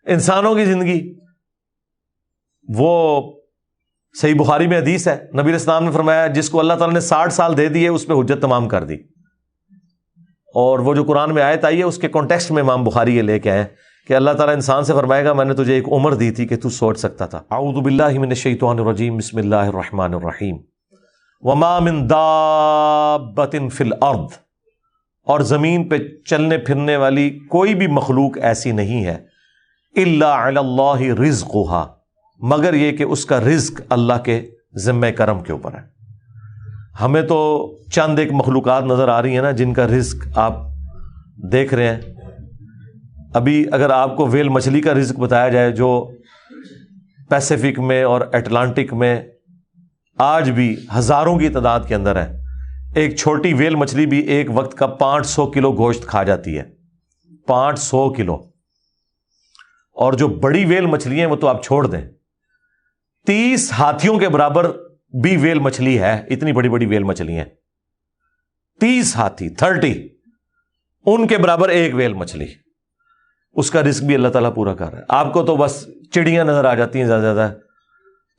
انسانوں کی زندگی، وہ صحیح بخاری میں حدیث ہے، نبی علیہ السلام نے فرمایا جس کو اللہ تعالیٰ نے 60 سال دے دیے اس پہ حجت تمام کر دی. اور وہ جو قرآن میں آیت آئی ہے اس کے کانٹیکسٹ میں امام بخاری یہ لے کے آئے کہ اللہ تعالیٰ انسان سے فرمائے گا میں نے تجھے ایک عمر دی تھی کہ تو سوچ سکتا تھا. اعوذ باللہ من الشیطان الرجیم، بسم اللہ الرحمن الرحیم. وما من دابۃ فی الارض، اور زمین پہ چلنے پھرنے والی کوئی بھی مخلوق ایسی نہیں ہے، الا علی اللہ رزقھا، مگر یہ کہ اس کا رزق اللہ کے ذمہ کرم کے اوپر ہے. ہمیں تو چند ایک مخلوقات نظر آ رہی ہیں نا جن کا رزق آپ دیکھ رہے ہیں. ابھی اگر آپ کو ویل مچھلی کا رزق بتایا جائے جو پیسیفک میں اور اٹلانٹک میں آج بھی ہزاروں کی تعداد کے اندر ہے، ایک چھوٹی ویل مچھلی بھی ایک وقت کا 500 کلو گوشت کھا جاتی ہے، 500 کلو. اور جو بڑی ویل مچھلی ہیں وہ تو آپ چھوڑ دیں، 30 ہاتھیوں کے برابر بھی ویل مچھلی ہے. اتنی بڑی بڑی ویل مچھلی ہیں، 30 ہاتھی 30 ان کے برابر ایک ویل مچھلی. اس کا رزق بھی اللہ تعالیٰ پورا کر رہا ہے. آپ کو تو بس چڑیاں نظر آ جاتی ہیں زیادہ زیادہ،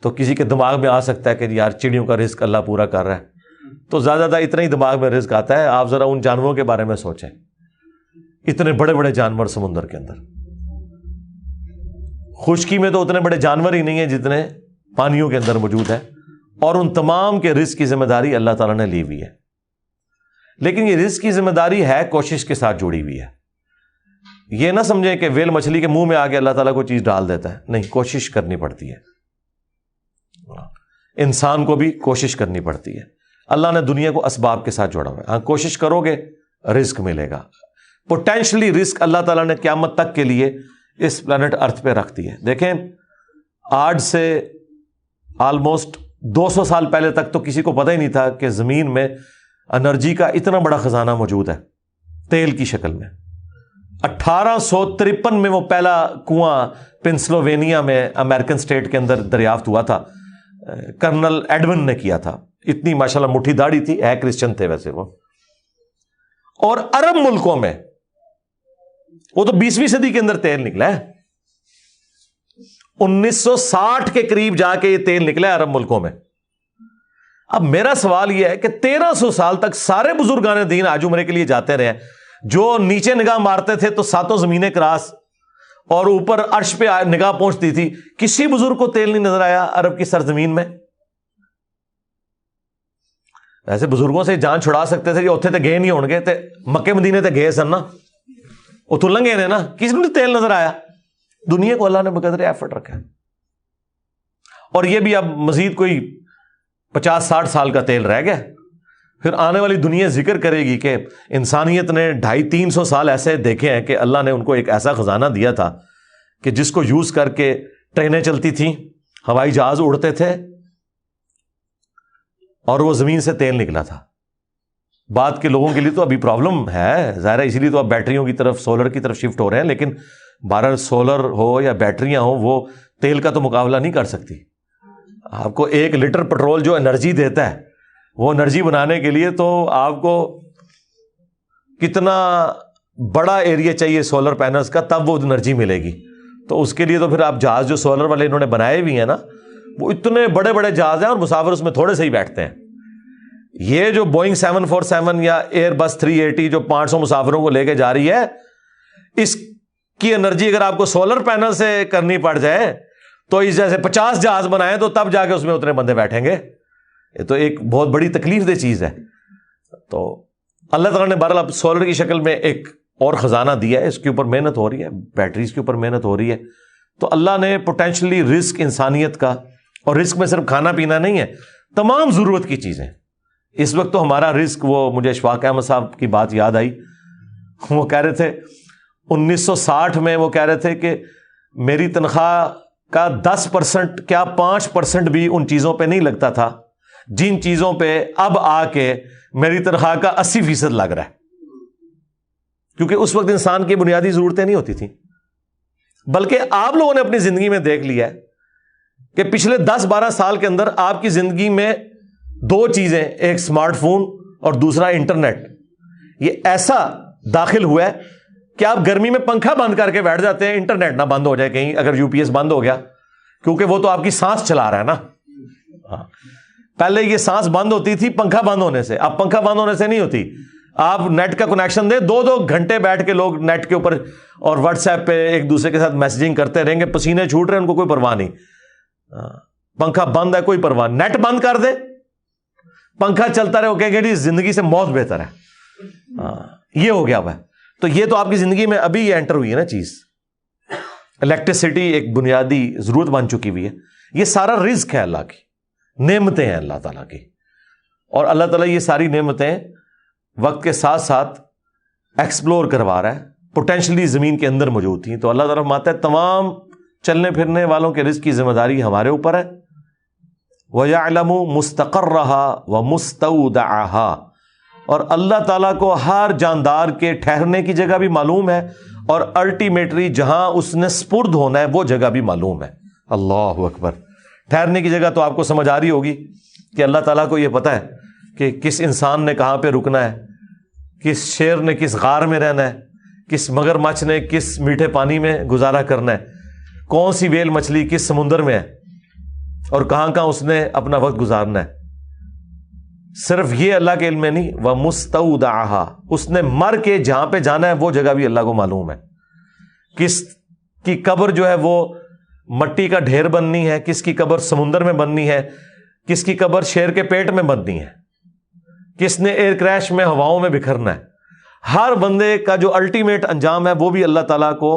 تو کسی کے دماغ میں آ سکتا ہے کہ یار چڑیوں کا رزق اللہ پورا کر رہا ہے، تو زیادہ زیادہ اتنا ہی دماغ میں رزق آتا ہے. آپ ذرا ان جانوروں کے بارے میں سوچیں، اتنے بڑے بڑے جانور سمندر کے اندر. خشکی میں تو اتنے بڑے جانور ہی نہیں ہیں جتنے پانیوں کے اندر موجود ہے، اور ان تمام کے رزق کی ذمہ داری اللہ تعالیٰ نے لی ہوئی ہے. لیکن یہ رزق کی ذمہ داری ہے کوشش کے ساتھ جڑی ہوئی ہے. یہ نہ سمجھیں کہ ویل مچھلی کے منہ میں آ کے اللہ تعالیٰ کوئی چیز ڈال دیتا ہے، نہیں، کوشش کرنی پڑتی ہے. انسان کو بھی کوشش کرنی پڑتی ہے. اللہ نے دنیا کو اسباب کے ساتھ جوڑا ہوا ہے. ہاں، کوشش کرو گے رزق ملے گا. پوٹینشلی رزق اللہ تعالیٰ نے قیامت تک کے لیے اس پلانٹ ارتھ پہ رکھ دی ہے. دیکھیں آج سے آلموسٹ 200 سال پہلے تک تو کسی کو پتہ ہی نہیں تھا کہ زمین میں انرجی کا اتنا بڑا خزانہ موجود ہے تیل کی شکل میں. 1853 میں وہ پہلا کنواں پنسلوینیا میں امریکن اسٹیٹ کے اندر دریافت ہوا تھا، کرنل ایڈون نے کیا تھا. اتنی ماشاءاللہ مٹھی داڑھی تھی، ہے کرسچن تھے ویسے وہ. اور عرب ملکوں میں وہ تو 20ویں صدی کے اندر تیل نکلا ہے، 1960 کے قریب جا کے یہ تیل نکلا ہے عرب ملکوں میں. اب میرا سوال یہ ہے کہ 1300 سال تک سارے بزرگان دین حج عمرے کے لیے جاتے رہے، جو نیچے نگاہ مارتے تھے تو 7 زمینیں کراس اور اوپر عرش پہ نگاہ پہنچتی تھی، کسی بزرگ کو تیل نہیں نظر آیا عرب کی سرزمین میں. ایسے بزرگوں سے جان چھڑا سکتے تھے، اتنے تے گئے نہیں ہون گے، تے مکے مدینے تے گئے سن نا، اتوں لنگے نے نا، کسی کو تیل نظر آیا. دنیا کو اللہ نے بقدر ایفرٹ رکھا ہے. اور یہ بھی اب مزید کوئی 50-60 سال کا تیل رہ گیا. پھر آنے والی دنیا ذکر کرے گی کہ انسانیت نے 250-300 سال ایسے دیکھے ہیں کہ اللہ نے ان کو ایک ایسا خزانہ دیا تھا کہ جس کو یوز کر کے ٹرینیں چلتی تھیں، ہوائی جہاز اڑتے تھے، اور وہ زمین سے تیل نکلا تھا. بعد کے لوگوں کے لیے تو ابھی پرابلم ہے ظاہر ہے، اسی لیے تو اب بیٹریوں کی طرف، سولر کی طرف شفٹ ہو رہے ہیں. لیکن بہرحال سولر ہو یا بیٹریاں ہوں، وہ تیل کا تو مقابلہ نہیں کر سکتی. آپ کو 1 لیٹر پیٹرول جو انرجی دیتا ہے، وہ انرجی بنانے کے لیے تو آپ کو کتنا بڑا ایریا چاہیے سولر پینلز کا، تب وہ انرجی ملے گی. تو اس کے لیے تو پھر آپ جہاز جو سولر والے انہوں نے بنائے بھی ہیں نا، وہ اتنے بڑے بڑے جہاز ہیں اور مسافر اس میں تھوڑے سے ہی بیٹھتے ہیں. یہ جو بوئنگ 747 یا ایئر بس 380 جو 500 مسافروں کو لے کے جا رہی ہے، اس کی انرجی اگر آپ کو سولر پینل سے کرنی پڑ جائے تو اس جیسے 50 جہاز بنائیں تو تب جا کے اس میں اتنے بندے بیٹھیں گے. یہ تو ایک بہت بڑی تکلیف دہ چیز ہے. تو اللہ تعالیٰ نے بہرحال سولر کی شکل میں ایک اور خزانہ دیا ہے، اس کے اوپر محنت ہو رہی ہے، بیٹریز کے اوپر محنت ہو رہی ہے. تو اللہ نے پوٹینشلی رزق انسانیت کا، اور رزق میں صرف کھانا پینا نہیں ہے، تمام ضرورت کی چیزیں. اس وقت تو ہمارا رزق، وہ مجھے اشفاق احمد صاحب کی بات یاد آئی، وہ کہہ رہے تھے 1960 میں وہ کہہ رہے تھے کہ میری تنخواہ کا 10% کیا 5% بھی ان چیزوں پہ نہیں لگتا تھا جن چیزوں پہ اب آ کے میری تنخواہ کا 80% لگ رہا ہے. کیونکہ اس وقت انسان کی بنیادی ضرورتیں نہیں ہوتی تھیں. بلکہ آپ لوگوں نے اپنی زندگی میں دیکھ لیا ہے کہ پچھلے 10-12 سال کے اندر آپ کی زندگی میں 2 چیزیں، ایک اسمارٹ فون اور دوسرا انٹرنیٹ، یہ ایسا داخل ہوا ہے کہ آپ گرمی میں پنکھا بند کر کے بیٹھ جاتے ہیں, انٹرنیٹ نہ بند ہو جائے کہیں, اگر یو پی ایس بند ہو گیا, کیونکہ وہ تو آپ کی سانس چلا رہا ہے نا. پہلے یہ سانس بند ہوتی تھی پنکھا بند ہونے سے, اب پنکھا بند ہونے سے نہیں ہوتی. آپ نیٹ کا کنیکشن دیں, 2 گھنٹے بیٹھ کے لوگ نیٹ کے اوپر اور واٹس ایپ پہ ایک دوسرے کے ساتھ میسجنگ کرتے رہیں گے, پسینے چھوٹ رہے ہیں, ان کو کوئی پرواہ نہیں. پنکھا بند ہے, کوئی پرواہ, نیٹ بند کر دے, پنکھا چلتا رہے, کہیں گے زندگی سے موت بہتر ہے. یہ ہو گیا ہے. تو یہ تو آپ کی زندگی میں ابھی یہ انٹر ہوئی ہے نا چیز. الیکٹریسٹی ایک بنیادی ضرورت بن چکی ہوئی ہے. یہ سارا رزق ہے اللہ کی, نعمتیں ہیں اللہ تعالیٰ کی, اور اللہ تعالیٰ یہ ساری نعمتیں وقت کے ساتھ ساتھ ایکسپلور کروا رہا ہے, پوٹینشلی زمین کے اندر موجود تھیں. تو اللہ تعالیٰ فرماتا ہے تمام چلنے پھرنے والوں کے رزق کی ذمہ داری ہمارے اوپر ہے. وَيَعْلَمُ مُسْتَقَرَّهَا وَمُسْتَوْدَعَهَا, اور اللہ تعالیٰ کو ہر جاندار کے ٹھہرنے کی جگہ بھی معلوم ہے, اور الٹیمیٹلی جہاں اس نے سپرد ہونا ہے وہ جگہ بھی معلوم ہے. اللہ اکبر. ٹھہرنے کی جگہ تو آپ کو سمجھ آ رہی ہوگی کہ اللہ تعالیٰ کو یہ پتا ہے کہ کس انسان نے کہاں پہ رکنا ہے, کس شیر نے کس غار میں رہنا ہے, کس مگر مچھ نے کس میٹھے پانی میں گزارا کرنا ہے, کون سی ویل مچھلی کس سمندر میں ہے, اور کہاں کہاں اس نے اپنا وقت گزارنا ہے. صرف یہ اللہ کے علم میں نہیں, وَمُسْتَوْدَعَهَا, اس نے مر کے جہاں پہ جانا ہے وہ جگہ بھی اللہ کو معلوم ہے. کس کی قبر جو ہے وہ مٹی کا ڈھیر بننی ہے, کس کی قبر سمندر میں بننی ہے, کس کی قبر شیر کے پیٹ میں بننی ہے, کس نے ایئر کریش میں ہواؤں میں بکھرنا ہے. ہر بندے کا جو الٹیمیٹ انجام ہے وہ بھی اللہ تعالیٰ کو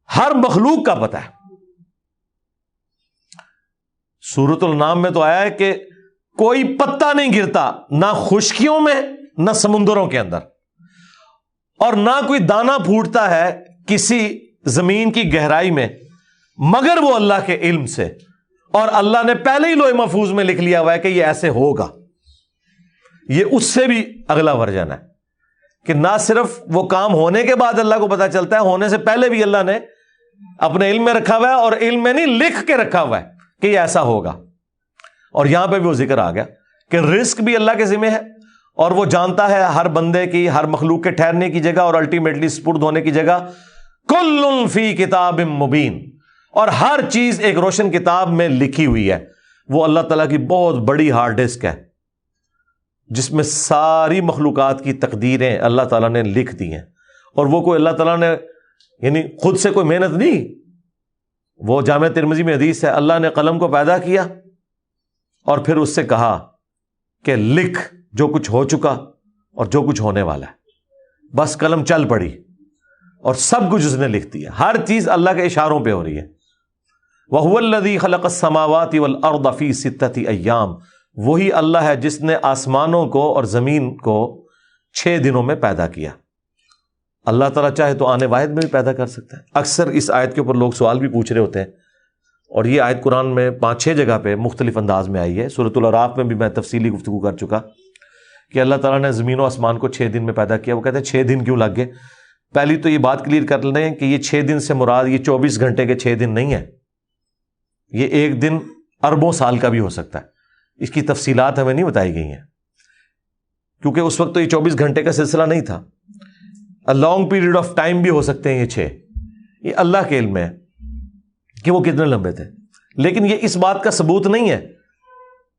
ہر مخلوق کا پتہ ہے. سورۃ النام میں تو آیا ہے کہ کوئی پتا نہیں گرتا, نہ خشکیوں میں نہ سمندروں کے اندر, اور نہ کوئی دانہ پھوٹتا ہے کسی زمین کی گہرائی میں مگر وہ اللہ کے علم سے, اور اللہ نے پہلے ہی لوح محفوظ میں لکھ لیا ہوا ہے کہ یہ ایسے ہوگا. یہ اس سے بھی اگلا ورژن ہے کہ نہ صرف وہ کام ہونے کے بعد اللہ کو پتا چلتا ہے, ہونے سے پہلے بھی اللہ نے اپنے علم میں رکھا ہوا ہے, اور علم میں نہیں لکھ کے رکھا ہوا ہے کہ یہ ایسا ہوگا. اور یہاں پہ بھی وہ ذکر آ گیا کہ رزق بھی اللہ کے ذمہ ہے, اور وہ جانتا ہے ہر بندے کی, ہر مخلوق کے ٹھہرنے کی جگہ اور الٹیمیٹلی سپرد ہونے کی جگہ. کل فی کتاب مبین, اور ہر چیز ایک روشن کتاب میں لکھی ہوئی ہے. وہ اللہ تعالیٰ کی بہت بڑی ہارڈ ڈسک ہے جس میں ساری مخلوقات کی تقدیریں اللہ تعالیٰ نے لکھ دی ہیں, اور وہ کوئی اللہ تعالیٰ نے یعنی خود سے کوئی محنت نہیں. وہ جامع ترمذی میں حدیث ہے, اللہ نے قلم کو پیدا کیا اور پھر اس سے کہا کہ لکھ جو کچھ ہو چکا اور جو کچھ ہونے والا ہے. بس قلم چل پڑی اور سب کچھ اس نے لکھ دیا. ہر چیز اللہ کے اشاروں پہ ہو رہی ہے. وَهُوَ الَّذِي خَلَقَ السَّمَاوَاتِ وَالْأَرْضَ فِي سِتَّةِ أَيَّامٍ, وہی اللہ ہے جس نے آسمانوں کو اور زمین کو 6 دنوں میں پیدا کیا. اللہ تعالیٰ چاہے تو آنے واحد میں بھی پیدا کر سکتا ہے. اکثر اس آیت کے اوپر لوگ سوال بھی پوچھ رہے ہوتے ہیں, اور یہ آیت قرآن میں 5-6 جگہ پہ مختلف انداز میں آئی ہے. سورۃ الاعراف میں بھی میں تفصیلی گفتگو کر چکا کہ اللہ تعالیٰ نے زمین و آسمان کو 6 دن میں پیدا کیا. وہ کہتے ہیں 6 دن کیوں لگ گئے؟ پہلی تو یہ بات کلیئر کر لیں کہ یہ 6 دن سے مراد یہ 24 گھنٹے کے 6 دن نہیں ہے. یہ ایک دن اربوں سال کا بھی ہو سکتا ہے. اس کی تفصیلات ہمیں نہیں بتائی گئی ہیں, کیونکہ اس وقت تو یہ 24 گھنٹے کا سلسلہ نہیں تھا. لانگ پیریڈ آف ٹائم بھی ہو سکتے ہیں یہ 6. یہ اللہ کے علم میں ہے کہ وہ کتنے لمبے تھے. لیکن یہ اس بات کا ثبوت نہیں ہے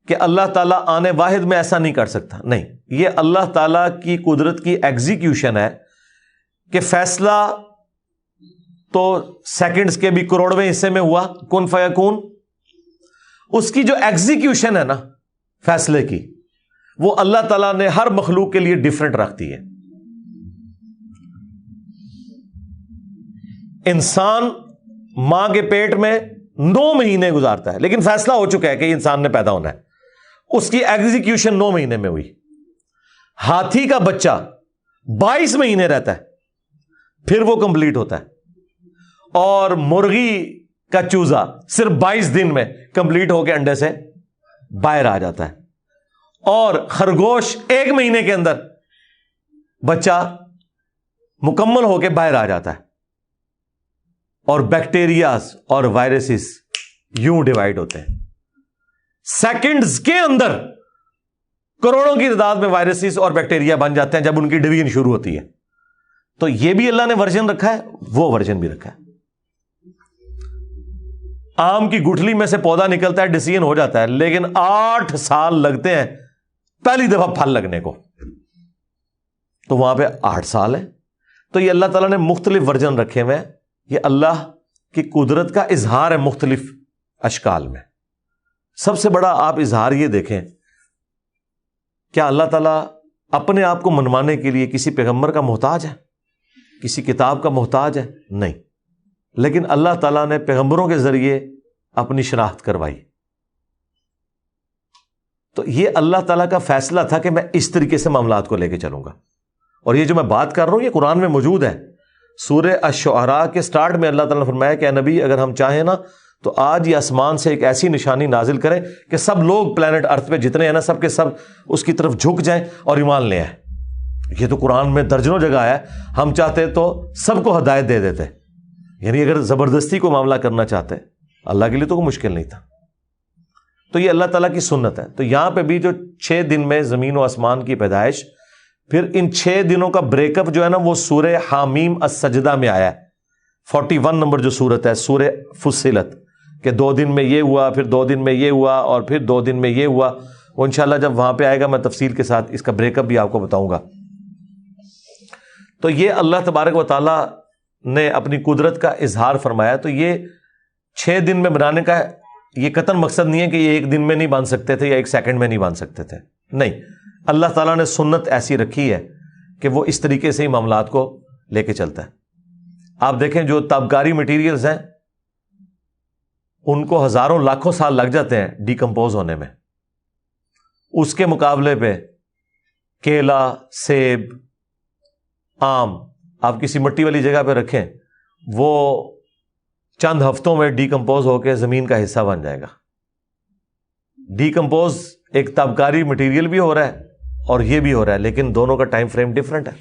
کہ اللہ تعالیٰ آنے واحد میں ایسا نہیں کر سکتا. نہیں, یہ اللہ تعالیٰ کی قدرت کی ایگزیکیوشن ہے کہ فیصلہ تو سیکنڈز کے بھی کروڑویں حصے میں ہوا, کن فیکون. اس کی جو ایگزیکیوشن ہے نا فیصلے کی, وہ اللہ تعالیٰ نے ہر مخلوق کے لیے ڈیفرنٹ رکھتی ہے. انسان ماں کے پیٹ میں 9 مہینے گزارتا ہے, لیکن فیصلہ ہو چکا ہے کہ انسان نے پیدا ہونا ہے. اس کی ایگزیکیوشن 9 مہینے میں ہوئی. ہاتھی کا بچہ 22 مہینے رہتا ہے, پھر وہ کمپلیٹ ہوتا ہے. اور مرغی کا چوزا صرف 22 دن میں کمپلیٹ ہو کے انڈے سے باہر آ جاتا ہے. اور خرگوش 1 مہینے کے اندر بچہ مکمل ہو کے باہر آ جاتا ہے. اور بیکٹیریاز اور وائرسز یوں ڈیوائڈ ہوتے ہیں. سیکنڈز کے اندر کروڑوں کی تعداد میں وائرسز اور بیکٹیریا بن جاتے ہیں جب ان کی ڈویژن شروع ہوتی ہے. تو یہ بھی اللہ نے ورژن رکھا ہے, وہ ورژن بھی رکھا ہے. آم کی گٹھلی میں سے پودا نکلتا ہے, ڈیسیژن ہو جاتا ہے, لیکن 8 سال لگتے ہیں پہلی دفعہ پھل لگنے کو, تو وہاں پہ 8 سال ہے. تو یہ اللہ تعالیٰ نے مختلف ورژن رکھے ہوئے ہیں. یہ اللہ کی قدرت کا اظہار ہے مختلف اشکال میں. سب سے بڑا آپ اظہار یہ دیکھیں, کیا اللہ تعالیٰ اپنے آپ کو منوانے کے لیے کسی پیغمبر کا محتاج ہے, کسی کتاب کا محتاج ہے؟ نہیں. لیکن اللہ تعالیٰ نے پیغمبروں کے ذریعے اپنی شناخت کروائی. تو یہ اللہ تعالیٰ کا فیصلہ تھا کہ میں اس طریقے سے معاملات کو لے کے چلوں گا. اور یہ جو میں بات کر رہا ہوں یہ قرآن میں موجود ہے. سورہ الشعراء کے سٹارٹ میں اللہ تعالیٰ نے فرمایا کہ اے نبی, اگر ہم چاہیں نا تو آج یہ آسمان سے ایک ایسی نشانی نازل کریں کہ سب لوگ پلانٹ ارتھ پہ جتنے ہیں نا, سب کے سب اس کی طرف جھک جائیں اور ایمان لے آئیں. یہ تو قرآن میں درجنوں جگہ آیا ہے. ہم چاہتے تو سب کو ہدایت دے دیتے, یعنی اگر زبردستی کو معاملہ کرنا چاہتے, اللہ کے لیے تو کوئی مشکل نہیں تھا. تو یہ اللہ تعالیٰ کی سنت ہے. تو یہاں پہ بھی جو 6 دن میں زمین و آسمان کی پیدائش, پھر ان 6 دنوں کا بریک اپ جو ہے نا وہ سورہ حامیم السجدہ میں آیا ہے. 41 نمبر جو سورت ہے سورہ فصلت, کہ 2 دن میں یہ ہوا, پھر 2 دن میں یہ ہوا, اور پھر 2 دن میں یہ ہوا. وہ انشاءاللہ جب وہاں پہ آئے گا میں تفصیل کے ساتھ اس کا بریک اپ بھی آپ کو بتاؤں گا. تو یہ اللہ تبارک و تعالیٰ نے اپنی قدرت کا اظہار فرمایا. تو یہ 6 دن میں بنانے کا یہ قطعاً مقصد نہیں ہے کہ یہ 1 دن میں نہیں بن سکتے تھے یا 1 سیکنڈ میں نہیں بن سکتے تھے. نہیں, اللہ تعالیٰ نے سنت ایسی رکھی ہے کہ وہ اس طریقے سے ہی معاملات کو لے کے چلتا ہے. آپ دیکھیں جو تابکاری مٹیریلز ہیں ان کو ہزاروں لاکھوں سال لگ جاتے ہیں ڈیکمپوز ہونے میں. اس کے مقابلے پہ کیلا, سیب, آم آپ کسی مٹی والی جگہ پہ رکھیں, وہ چند ہفتوں میں ڈیکمپوز ہو کے زمین کا حصہ بن جائے گا. ڈیکمپوز ایک تابکاری مٹیریل بھی ہو رہا ہے اور یہ بھی ہو رہا ہے, لیکن دونوں کا ٹائم فریم ڈفرنٹ ہے.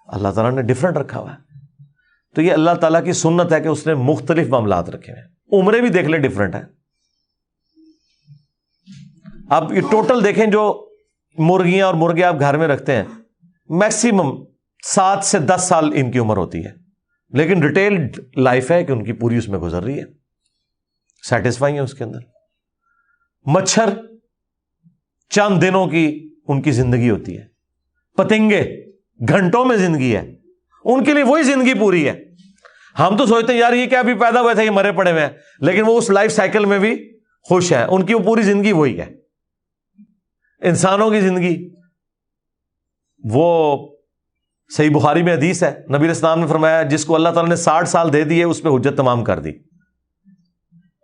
اللہ تعالیٰ نے ڈفرنٹ رکھا ہوا ہے. تو یہ اللہ تعالیٰ کی سنت ہے کہ اس نے مختلف معاملات رکھے ہیں. عمریں بھی دیکھ لیں ڈفرنٹ ہے. آپ یہ ٹوٹل دیکھیں جو مرغیاں اور مرغے آپ گھر میں رکھتے ہیں, میکسیمم 7 سے 10 سال ان کی عمر ہوتی ہے, لیکن ڈیٹیلڈ لائف ہے کہ ان کی پوری اس میں گزر رہی ہے, سیٹسفائی ہے اس کے اندر. مچھر چند دنوں کی ان کی زندگی ہوتی ہے. پتنگے گھنٹوں میں زندگی ہے, ان کے لیے وہی زندگی پوری ہے. ہم تو سوچتے ہیں یار یہ کیا ابھی پیدا ہوئے تھے, یہ مرے پڑے ہوئے ہیں, لیکن وہ اس لائف سائیکل میں بھی خوش ہیں. ان کی وہ پوری زندگی وہی ہے. انسانوں کی زندگی وہ صحیح بخاری میں حدیث ہے, نبی علیہ السلام نے فرمایا جس کو اللہ تعالیٰ نے 60 سال دے دیے اس پہ حجت تمام کر دی.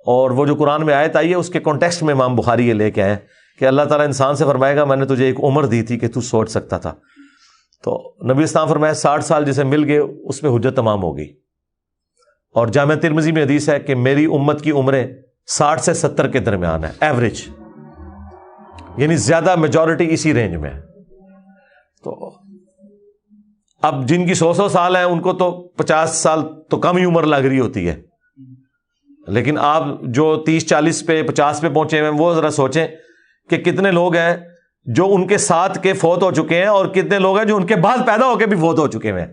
اور وہ جو قرآن میں آیت آئی ہے اس کے کانٹیکسٹ میں امام بخاری یہ لے کے آئے کہ اللہ تعالیٰ انسان سے فرمائے گا میں نے تجھے ایک عمر دی تھی کہ تو سوچ سکتا تھا. تو نبی اسلام فرمایا 60 سال جسے مل گئے اس میں حجت تمام ہو گئی. اور جامع ترمذی میں حدیث ہے کہ میری امت کی عمریں 60 سے 70 کے درمیان ہے ایوریج, یعنی زیادہ میجورٹی اسی رینج میں ہے. تو اب جن کی 100 سال ہیں ان کو تو 50 سال تو کم ہی عمر لگ رہی ہوتی ہے, لیکن آپ جو 30-40 پہ 50 پہ پہنچے ہیں وہ ذرا سوچیں کہ کتنے لوگ ہیں جو ان کے ساتھ کے فوت ہو چکے ہیں اور کتنے لوگ ہیں جو ان کے بعد پیدا ہو کے بھی فوت ہو چکے ہیں.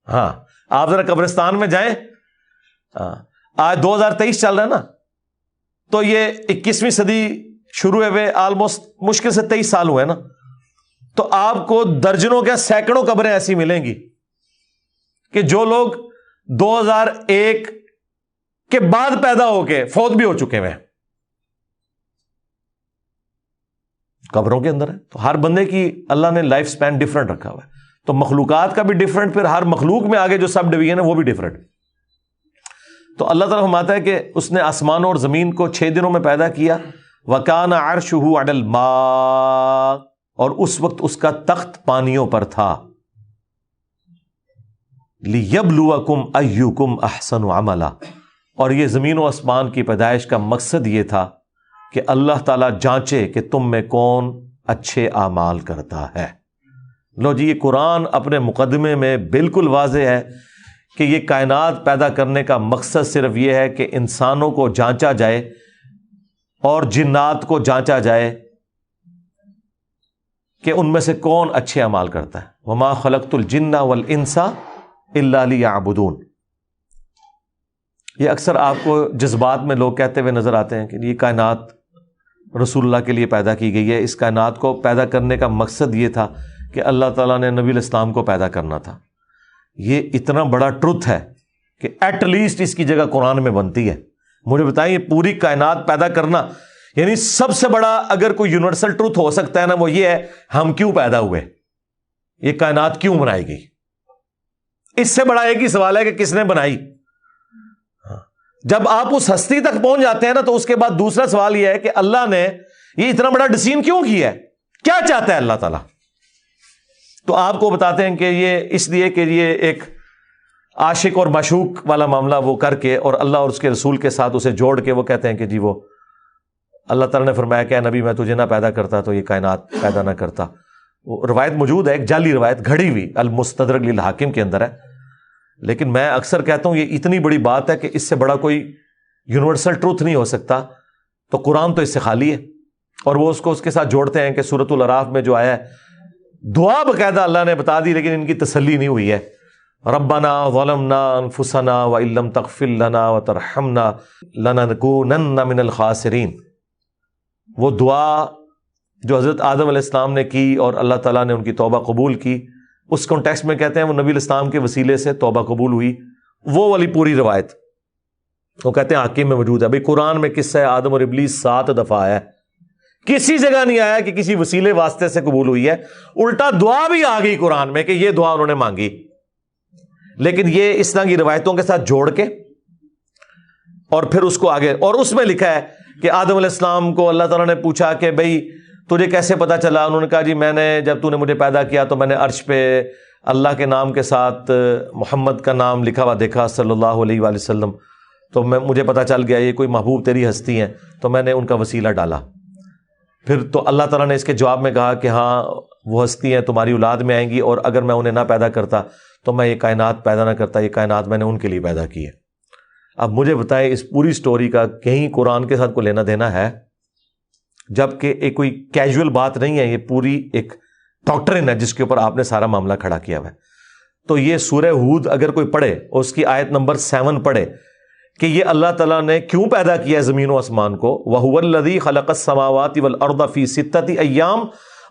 ہاں آپ ذرا قبرستان میں جائیں, آج 2023 چل رہا ہے نا, تو یہ 21ویں صدی شروع ہوئے آلموسٹ مشکل سے 23 سال ہوئے نا, تو آپ کو درجنوں کے سینکڑوں قبریں ایسی ملیں گی کہ جو لوگ 2001 کے بعد پیدا ہو کے فوت بھی ہو چکے ہیں قبروں کے اندر ہے. تو ہر بندے کی اللہ نے لائف سپین ڈفرنٹ رکھا ہوا ہے. تو مخلوقات کا بھی ڈفرنٹ, پھر ہر مخلوق میں آگے جو سب ڈویژن ہے وہ بھی ڈفرنٹ. تو اللہ تعالیٰ فرماتا ہے کہ اس نے آسمانوں اور زمین کو 6 دنوں میں پیدا کیا. وَكَانَ عَرْشُهُ عَلَى الْمَاءِ, اور اس وقت اس کا تخت پانیوں پر تھا. لِيَبْلُوَكُمْ أَيُّكُمْ أَحْسَنُ عَمَلًا, اور یہ زمین و آسمان کی پیدائش کا مقصد یہ تھا کہ اللہ تعالیٰ جانچے کہ تم میں کون اچھے اعمال کرتا ہے. لو جی, یہ قرآن اپنے مقدمے میں بالکل واضح ہے کہ یہ کائنات پیدا کرنے کا مقصد صرف یہ ہے کہ انسانوں کو جانچا جائے اور جنات کو جانچا جائے کہ ان میں سے کون اچھے اعمال کرتا ہے. وما خلقت الجن والانس الا لیعبدون. یہ اکثر آپ کو جذبات میں لوگ کہتے ہوئے نظر آتے ہیں کہ یہ کائنات رسول اللہ کے لیے پیدا کی گئی ہے. اس کائنات کو پیدا کرنے کا مقصد یہ تھا کہ اللہ تعالیٰ نے نبی الاسلام کو پیدا کرنا تھا. یہ اتنا بڑا ٹروتھ ہے کہ ایٹ لیسٹ اس کی جگہ قرآن میں بنتی ہے. مجھے بتائیں، یہ پوری کائنات پیدا کرنا، یعنی سب سے بڑا اگر کوئی یونیورسل ٹروتھ ہو سکتا ہے نا، وہ یہ ہے ہم کیوں پیدا ہوئے، یہ کائنات کیوں بنائی گئی. اس سے بڑا ایک ہی سوال ہے کہ کس نے بنائی. جب آپ اس ہستی تک پہنچ جاتے ہیں نا، تو اس کے بعد دوسرا سوال یہ ہے کہ اللہ نے یہ اتنا بڑا ڈسین کیوں کیا ہے، کیا چاہتا ہے اللہ تعالیٰ. تو آپ کو بتاتے ہیں کہ یہ اس لیے کہ یہ ایک عاشق اور معشوق والا معاملہ وہ کر کے اور اللہ اور اس کے رسول کے ساتھ اسے جوڑ کے وہ کہتے ہیں کہ جی وہ اللہ تعالیٰ نے فرمایا کہ اے نبی میں تجھے نہ پیدا کرتا تو یہ کائنات پیدا نہ کرتا. وہ روایت موجود ہے، ایک جعلی روایت گھڑی ہوئی المستدرک للحاکم کے اندر ہے. لیکن میں اکثر کہتا ہوں یہ اتنی بڑی بات ہے کہ اس سے بڑا کوئی یونیورسل ٹروتھ نہیں ہو سکتا. تو قرآن تو اس سے خالی ہے. اور وہ اس کو اس کے ساتھ جوڑتے ہیں کہ سورۃ الاعراف میں جو آیا ہے دعا باقاعدہ اللہ نے بتا دی، لیکن ان کی تسلی نہیں ہوئی ہے. ربنا ظلمنا انفسنا وان لم تغفر لنا وترحمنا لنکونن من الخاسرین. وہ دعا جو حضرت آدم علیہ السلام نے کی اور اللہ تعالیٰ نے ان کی توبہ قبول کی، اس کانٹیکسٹ میں کہتے ہیں وہ نبی الاسلام کے وسیلے سے توبہ قبول ہوئی. وہ والی پوری روایت وہ کہتے ہیں حاکم میں موجود ہے. بھئی قرآن میں قصہ آدم اور ابلیس 7 دفعہ آیا ہے، کسی جگہ نہیں آیا کہ کسی وسیلے واسطے سے قبول ہوئی ہے. الٹا دعا بھی آ گئی قرآن میں کہ یہ دعا انہوں نے مانگی. لیکن یہ اس طرح کی روایتوں کے ساتھ جوڑ کے اور پھر اس کو آگے، اور اس میں لکھا ہے کہ آدم علیہ السلام کو اللہ تعالیٰ نے پوچھا کہ بھئی تجھے کیسے پتا چلا؟ انہوں نے کہا جی میں نے جب تو نے مجھے پیدا کیا تو میں نے عرش پہ اللہ کے نام کے ساتھ محمد کا نام لکھا ہوا دیکھا صلی اللہ علیہ وآلہ وسلم، تو مجھے پتا چل گیا یہ کوئی محبوب تیری ہستی ہیں، تو میں نے ان کا وسیلہ ڈالا. پھر تو اللہ تعالیٰ نے اس کے جواب میں کہا کہ ہاں وہ ہستی ہیں تمہاری اولاد میں آئیں گی، اور اگر میں انہیں نہ پیدا کرتا تو میں یہ کائنات پیدا نہ کرتا. یہ کائنات میں نے ان کے لیے پیدا کی ہے. اب مجھے بتائیں اس پوری سٹوری کا کہیں قرآن کے ساتھ کوئی لینا دینا ہے؟ جبکہ ایک کوئی کیجول بات نہیں ہے، یہ پوری ایک ڈاکٹرن ہے جس کے اوپر آپ نے سارا معاملہ کھڑا کیا ہوا ہے. تو یہ سورہ ہود اگر کوئی پڑھے اور اس کی آیت نمبر 7 پڑھے کہ یہ اللہ تعالیٰ نے کیوں پیدا کیا ہے زمین و آسمان کو. وَهُوَ الَّذِي خَلَقَ السَّمَاوَاتِ وَالْأَرْضَ فِي 6 أَيَّامٍ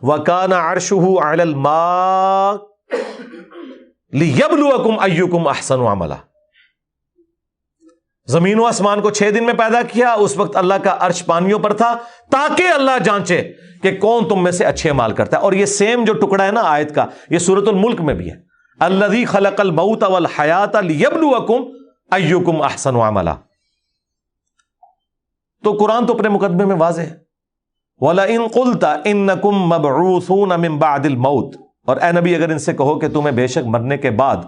وَكَانَ عَرْشُهُ عَلَى الْمَاءِ لِيَبْلُوَكُمْ أَيُّكُمْ أَحْسَنُ عَمَلًا. زمین و آسمان کو 6 دن میں پیدا کیا. اس وقت اللہ کا عرش پانیوں پر تھا تاکہ اللہ جانچے کہ کون تم میں سے اچھے اعمال کرتا ہے. اور یہ سیم جو ٹکڑا ہے نا آیت کا، یہ سورۃ الملک میں بھی ہے، الذی خلق الموت والحیات لیبلوکم ایکم احسن عملا. تو قرآن تو اپنے مقدمے میں واضح ہے. وَلَئِن قُلْتَ إِنَّكُمْ مَبْعُوثُونَ مِن بَعْدِ الْمَوْتِ، اور اے نبی اگر ان سے کہو کہ تمہیں بے شک مرنے کے بعد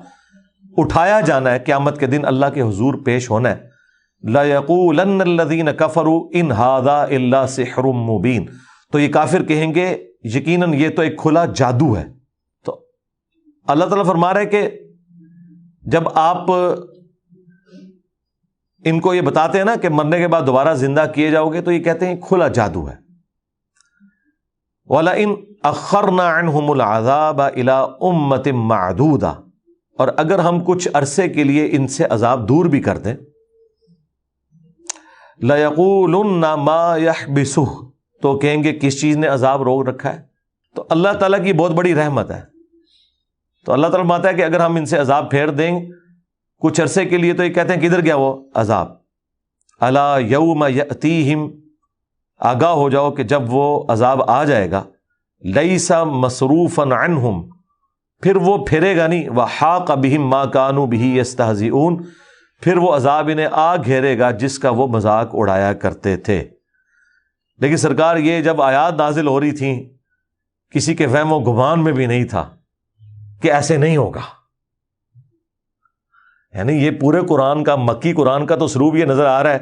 اٹھایا جانا ہے، قیامت کے دن اللہ کے حضور پیش ہونا ہے، لَيَقُولَنَّ الَّذِينَ كَفَرُوا إِنْ هَذَا إِلَّا سِحْرٌ مُبِينٌ، تو یہ کافر کہیں گے یقیناً یہ تو ایک کھلا جادو ہے. تو اللہ تعالیٰ فرما رہے کہ جب آپ ان کو یہ بتاتے ہیں نا کہ مرنے کے بعد دوبارہ زندہ کیے جاؤ گے، تو یہ کہتے ہیں کھلا جادو ہے. وَلَئِنْ أَخَّرْنَا عَنْهُمُ الْعَذَابَ إِلَىٰ أُمَّةٍ مَعْدُودَةٍ، اور اگر ہم کچھ عرصے کے لیے ان سے عذاب دور بھی کر دیں، لَيَقُولُنَّ مَا يَحْبِسُهُ، تو کہیں گے کس چیز نے عذاب روک رکھا ہے. تو اللہ تعالیٰ کی بہت بڑی رحمت ہے. تو اللہ تعالیٰ مانتا ہے کہ اگر ہم ان سے عذاب پھیر دیں کچھ عرصے کے لیے، تو یہ کہتے ہیں کدھر گیا وہ عذاب. الا یوم یأتیہم، آگاہ ہو جاؤ کہ جب وہ عذاب آ جائے گا، لیس مصروفا عنہم، پھر وہ پھرے گا نہیں، وحاق بہم ما کانوا بہ یستہزئون، پھر وہ عذاب انہیں آ گھیرے گا جس کا وہ مذاق اڑایا کرتے تھے. لیکن سرکار یہ جب آیات نازل ہو رہی تھیں کسی کے وہم و گمان میں بھی نہیں تھا کہ ایسے نہیں ہوگا. یعنی یہ پورے قرآن کا، مکی قرآن کا تو اسلوب یہ نظر آ رہا ہے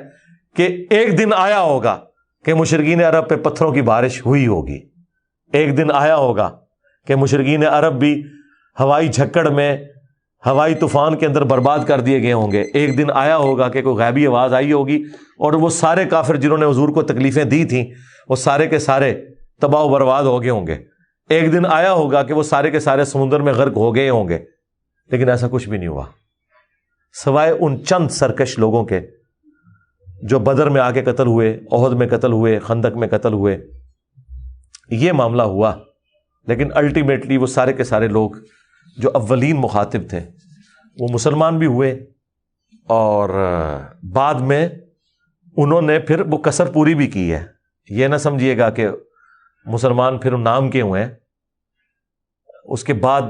کہ ایک دن آیا ہوگا کہ مشرکین عرب پہ پتھروں کی بارش ہوئی ہوگی. ایک دن آیا ہوگا کہ مشرکین عرب بھی ہوائی جھکڑ میں، ہوائی طوفان کے اندر برباد کر دیے گئے ہوں گے. ایک دن آیا ہوگا کہ کوئی غیبی آواز آئی ہوگی اور وہ سارے کافر جنہوں نے حضور کو تکلیفیں دی تھیں وہ سارے کے سارے تباہ و برباد ہو گئے ہوں گے. ایک دن آیا ہوگا کہ وہ سارے کے سارے سمندر میں غرق ہو گئے ہوں گے. لیکن ایسا کچھ بھی نہیں ہوا، سوائے ان چند سرکش لوگوں کے جو بدر میں آ کے قتل ہوئے، احد میں قتل ہوئے، خندق میں قتل ہوئے، یہ معاملہ ہوا۔ لیکن الٹیمیٹلی وہ سارے کے سارے لوگ جو اولین مخاطب تھے وہ مسلمان بھی ہوئے، اور بعد میں انہوں نے پھر وہ کسر پوری بھی کی ہے۔ یہ نہ سمجھیے گا کہ مسلمان پھر نام کے ہوئے ہیں، اس کے بعد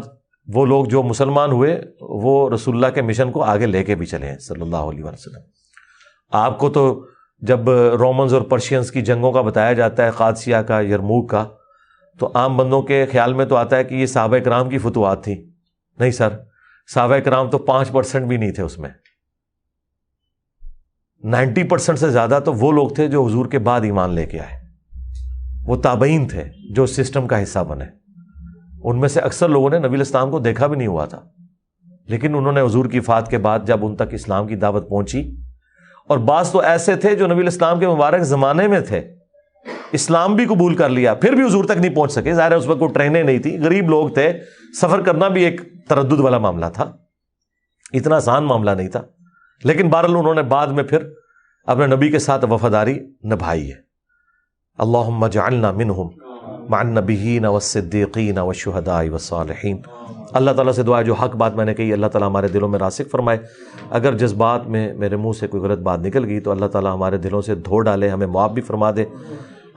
وہ لوگ جو مسلمان ہوئے وہ رسول اللہ کے مشن کو آگے لے کے بھی چلے ہیں صلی اللہ علیہ وسلم۔ آپ کو تو جب رومنز اور پرشینز کی جنگوں کا بتایا جاتا ہے، قادسیہ کا، یرموک کا، تو عام بندوں کے خیال میں تو آتا ہے کہ یہ صحابہ کرام کی فتوحات تھی۔ نہیں سر، صحابہ کرام تو 5% بھی نہیں تھے اس میں، 90% سے زیادہ تو وہ لوگ تھے جو حضور کے بعد ایمان لے کے آئے، وہ تابعین تھے جو سسٹم کا حصہ بنے۔ ان میں سے اکثر لوگوں نے نبی الاسلام کو دیکھا بھی نہیں ہوا تھا، لیکن انہوں نے حضور کی وفات کے بعد جب ان تک اسلام کی دعوت پہنچی، اور بعض تو ایسے تھے جو نبی الاسلام کے مبارک زمانے میں تھے، اسلام بھی قبول کر لیا، پھر بھی حضور تک نہیں پہنچ سکے۔ ظاہر ہے اس وقت کوئی ٹرینیں نہیں تھی، غریب لوگ تھے، سفر کرنا بھی ایک تردد والا معاملہ تھا، اتنا آسان معاملہ نہیں تھا، لیکن بہرحال انہوں نے بعد میں پھر اپنے نبی کے ساتھ وفاداری نبھائی ہے۔ اللہم اجعلنا منہم مع النبیین والصدیقین والشہداء والصالحین۔ اللہ تعالیٰ سے دعا ہے جو حق بات میں نے کہی اللہ تعالیٰ ہمارے دلوں میں راسخ فرمائے، اگر جذبات میں میرے منہ سے کوئی غلط بات نکل گئی تو اللہ تعالیٰ ہمارے دلوں سے دھو ڈالے، ہمیں معاف بھی فرما دے،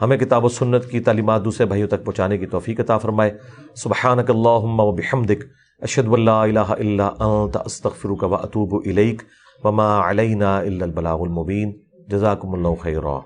ہمیں کتاب و سنت کی تعلیمات دوسرے بھائیوں تک پہنچانے کی توفیق عطا فرمائے۔ سبحانک اللہم وبحمدک، اشہد ان لا الہ الا انت، استغفرک واتوب الیک، وما علینا الا البلاغ المبین۔ جزاکم اللہ خیرا۔